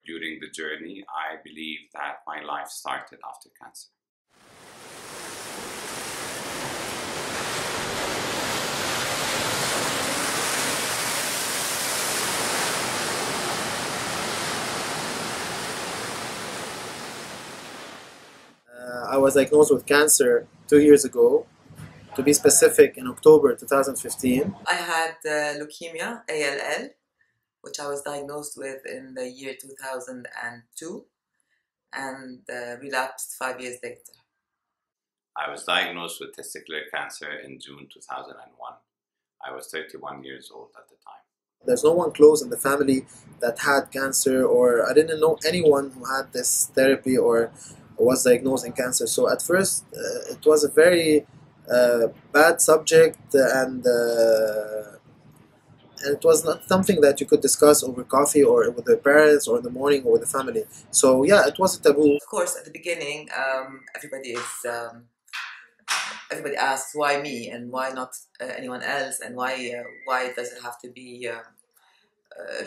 During the journey, I believe that my life started after cancer. I was diagnosed with cancer 2 years ago, to be specific, in October 2015. I had leukemia, ALL, which I was diagnosed with in the year 2002 and relapsed 5 years later. I was diagnosed with testicular cancer in June 2001. I was 31 years old at the time. There's no one close in the family that had cancer, or I didn't know anyone who had this therapy or was diagnosed in cancer. So at first, it was a very bad subject, and it was not something that you could discuss over coffee or with the parents or in the morning or with the family. So yeah, it was a taboo. Of course, at the beginning, everybody asks why me and why not anyone else, and why does it have to be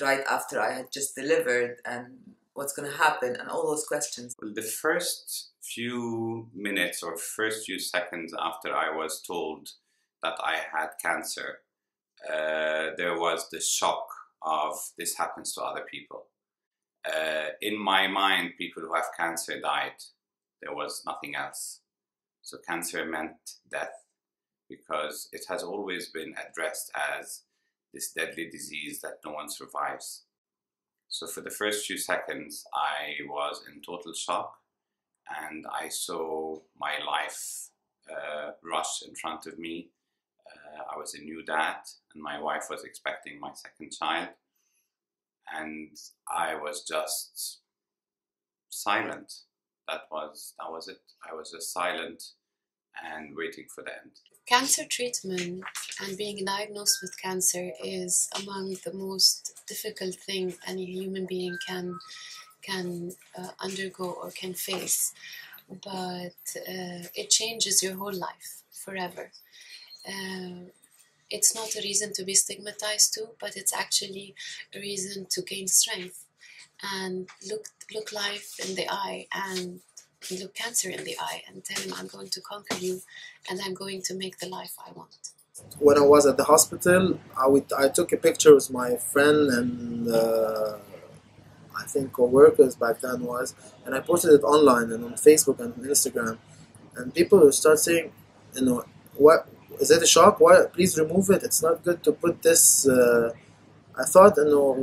right after I had just delivered, and what's going to happen, and all those questions. Well, the first few minutes or first few seconds after I was told that I had cancer, there was the shock of this happens to other people. In my mind, people who have cancer died. There was nothing else. So cancer meant death, because it has always been addressed as this deadly disease that no one survives. So for the first few seconds, I was in total shock, and I saw my life rush in front of me. I was a new dad, and my wife was expecting my second child, and I was just silent. That was it. I was just silent and waiting for the end. Cancer treatment and being diagnosed with cancer is among the most difficult thing any human being can undergo or can face. But it changes your whole life forever. It's not a reason to be stigmatized to, but it's actually a reason to gain strength and look life in the eye and look cancer in the eye and tell him, I'm going to conquer you and I'm going to make the life I want. When I was at the hospital, I took a picture with my friend and I think co-workers back then and I posted it online and on Facebook and on Instagram, and people will start saying, what is it, a shock? Why? Please remove it. It's not good to put this. I thought,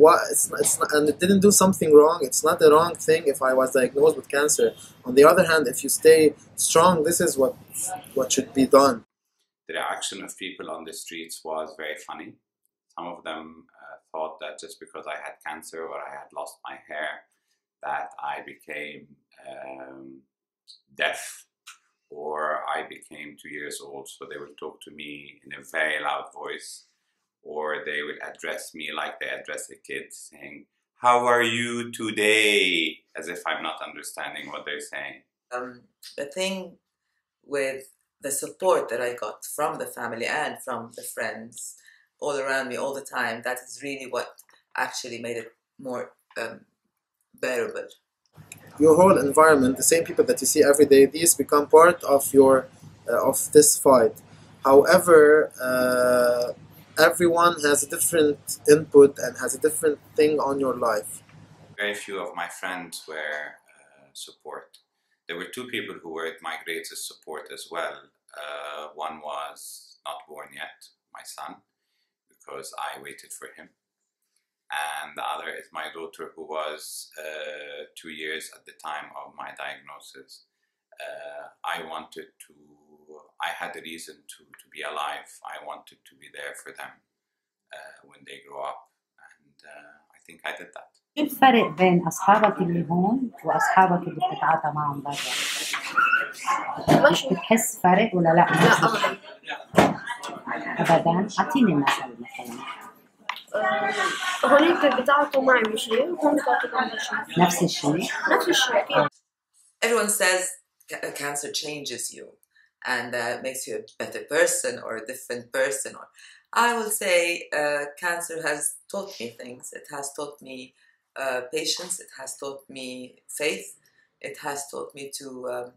what? It's not, and it didn't do something wrong. It's not a wrong thing if I was diagnosed with cancer. On the other hand, if you stay strong, this is what should be done. The reaction of people on the streets was very funny. Some of them thought that just because I had cancer or I had lost my hair, that I became deaf, or I became 2 years old. So they would talk to me in a very loud voice, or they would address me like they address a kid, saying, "How are you today?" as if I'm not understanding what they're saying. The thing with the support that I got from the family and from the friends all around me all the time, that is really what actually made it more bearable. Your whole environment, the same people that you see every day, these become part of your of this fight. However, everyone has a different input and has a different thing on your life. Very few of my friends were support. There were two people who were my greatest support as well. One was not born yet, my son, because I waited for him. And the other is my daughter, who was 2 years at the time of my diagnosis. I had a reason to be alive. I wanted to be there for them when they grow up. And I think I did that. شو الفرق بين أصحابك اللي هون وأصحابك اللي بتتعاطى معهم برا؟ بتحس فرق ولا لا؟ لا أبداً. أعطيني مثل مثلاً. هونيك بتعاطوا معي بشيء وهون بتعاطوا معي بشيء. نفس الشيء. نفس الشيء أكيد. Everyone says cancer changes you and makes you a better person or a different person. Or I will say cancer has taught me things. It has taught me patience. It has taught me faith. It has taught me to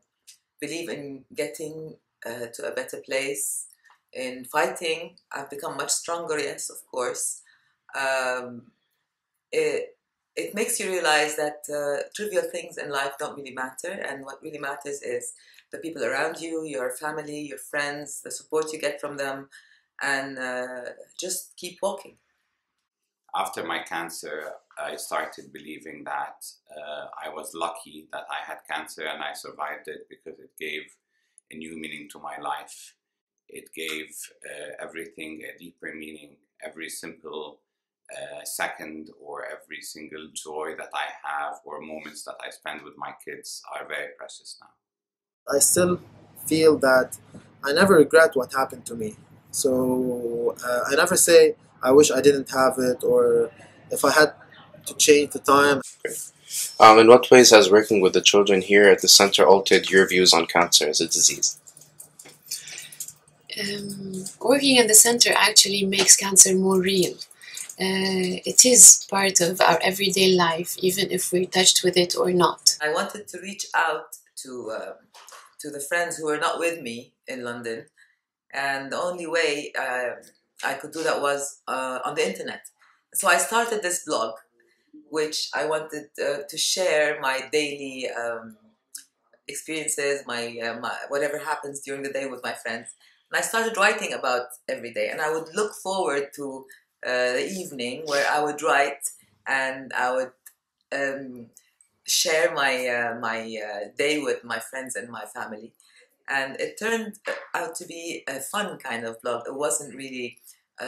believe in getting to a better place, in fighting. I've become much stronger, yes, of course. Um, it makes you realize that trivial things in life don't really matter, and what really matters is the people around you, your family, your friends, the support you get from them, and just keep walking. After my cancer, I started believing that I was lucky that I had cancer and I survived it, because it gave a new meaning to my life. It gave everything a deeper meaning. Every simple second or every single joy that I have or moments that I spend with my kids are very precious now. I still feel that I never regret what happened to me. So I never say I wish I didn't have it, or if I had to change the time. In what ways has working with the children here at the center altered your views on cancer as a disease? Working at the center actually makes cancer more real. It is part of our everyday life, even if we're touched with it or not. I wanted to reach out to the friends who were not with me in London, and the only way I could do that was on the internet. So I started this blog, which I wanted to share my daily experiences, my whatever happens during the day with my friends. And I started writing about every day, and I would look forward to the evening where I would write, and I would share my day with my friends and my family. And it turned out to be a fun kind of blog. It wasn't really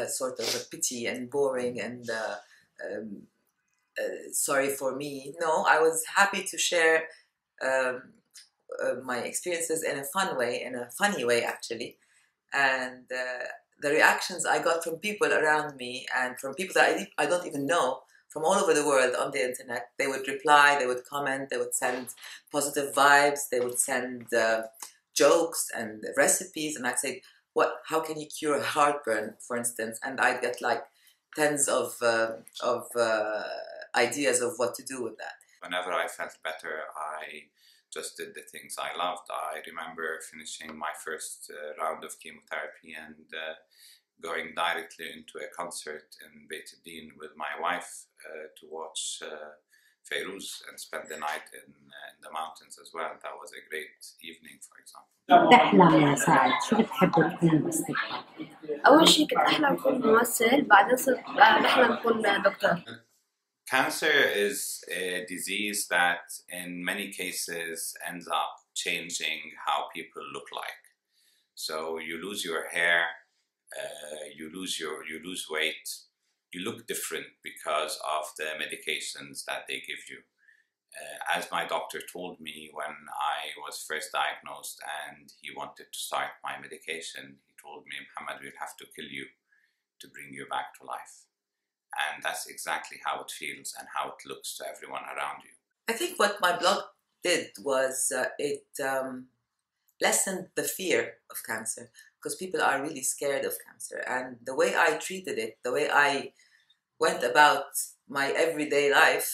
sort of a pity and boring and sorry for me. No, I was happy to share um, my experiences in a fun way, in a funny way actually. And the reactions I got from people around me and from people that I don't even know, from all over the world on the internet, they would reply, they would comment, they would send positive vibes, they would send jokes and recipes, and I'd say, "What? How can you cure heartburn, for instance?" And I'd get like tens of ideas of what to do with that. Whenever I felt better, I just did the things I loved. I remember finishing my first round of chemotherapy and going directly into a concert in Beit Din with my wife to watch Feiruz and spend the night in the mountains as well. That was a great evening, for example. تحلم يا سعد شو بتحب تكون باستقبال؟ أول شي كنت أحلم أكون ممثل، بعدين صرت بحلم أكون دكتور. Cancer is a disease that in many cases ends up changing how people look like. So you lose your hair, you lose weight, you look different because of the medications that they give you. As my doctor told me when I was first diagnosed and he wanted to start my medication, he told me, "Muhammad, we'll have to kill you to bring you back to life." And that's exactly how it feels and how it looks to everyone around you. I think what my blog did was it lessened the fear of cancer, because people are really scared of cancer. And the way I treated it, the way I went about my everyday life,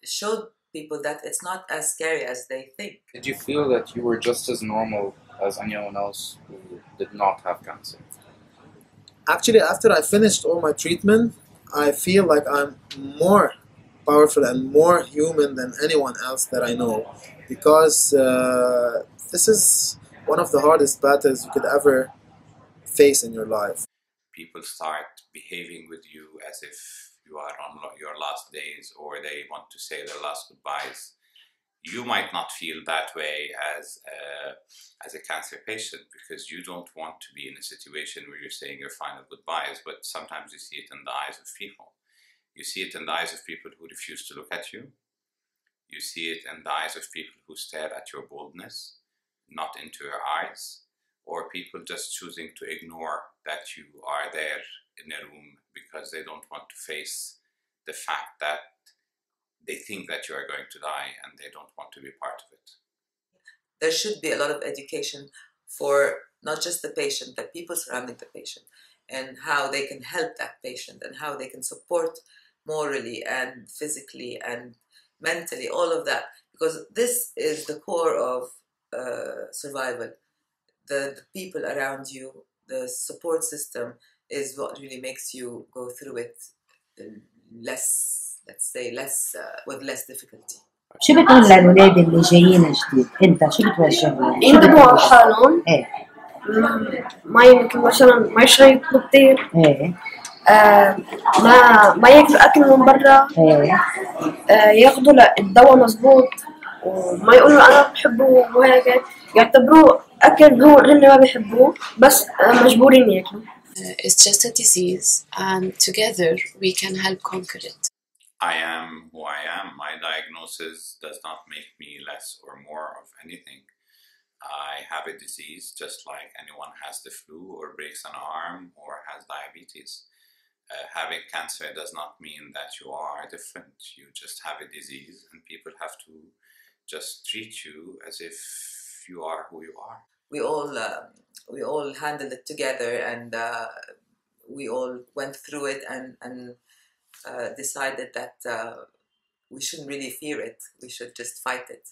showed people that it's not as scary as they think. Did you feel that you were just as normal as anyone else who did not have cancer? Actually, after I finished all my treatment, I feel like I'm more powerful and more human than anyone else that I know, because this is one of the hardest battles you could ever face in your life. People start behaving with you as if you are on your last days, or they want to say their last goodbyes. You might not feel that way as a cancer patient, because you don't want to be in a situation where you're saying your final goodbyes, but sometimes you see it in the eyes of people. You see it in the eyes of people who refuse to look at you. You see it in the eyes of people who stare at your boldness, not into your eyes, or people just choosing to ignore that you are there in a room because they don't want to face the fact that they think that you are going to die and they don't want to be part of it. There should be a lot of education for not just the patient, but people surrounding the patient, and how they can help that patient and how they can support morally and physically and mentally, all of that, because this is the core of survival. The people around you, the support system is what really makes you go through it less, let's say, less with less difficulty. شو بتقول للولاد اللي جايين جديد؟ انت شو بتوجه لهم؟ شو ينتبهوا على بتقول؟ حالهم. ايه ما مثل مثلا ما يشربوا كتير. ايه ما ياكلوا أكل من برا. ايه ياخدوا الدواء مظبوط وما يقولوا أنا بحبه وهيك، يعتبروه أكل هن ما بيحبوه بس مجبورين ياكلوا. It's just a disease, and together we can help conquer it. I am who I am. My diagnosis does not make me less or more of anything. I have a disease just like anyone has the flu or breaks an arm or has diabetes. Having cancer does not mean that you are different. You just have a disease and people have to just treat you as if you are who you are. We all handled it together, and we all went through it and decided that we shouldn't really fear it. We should just fight it.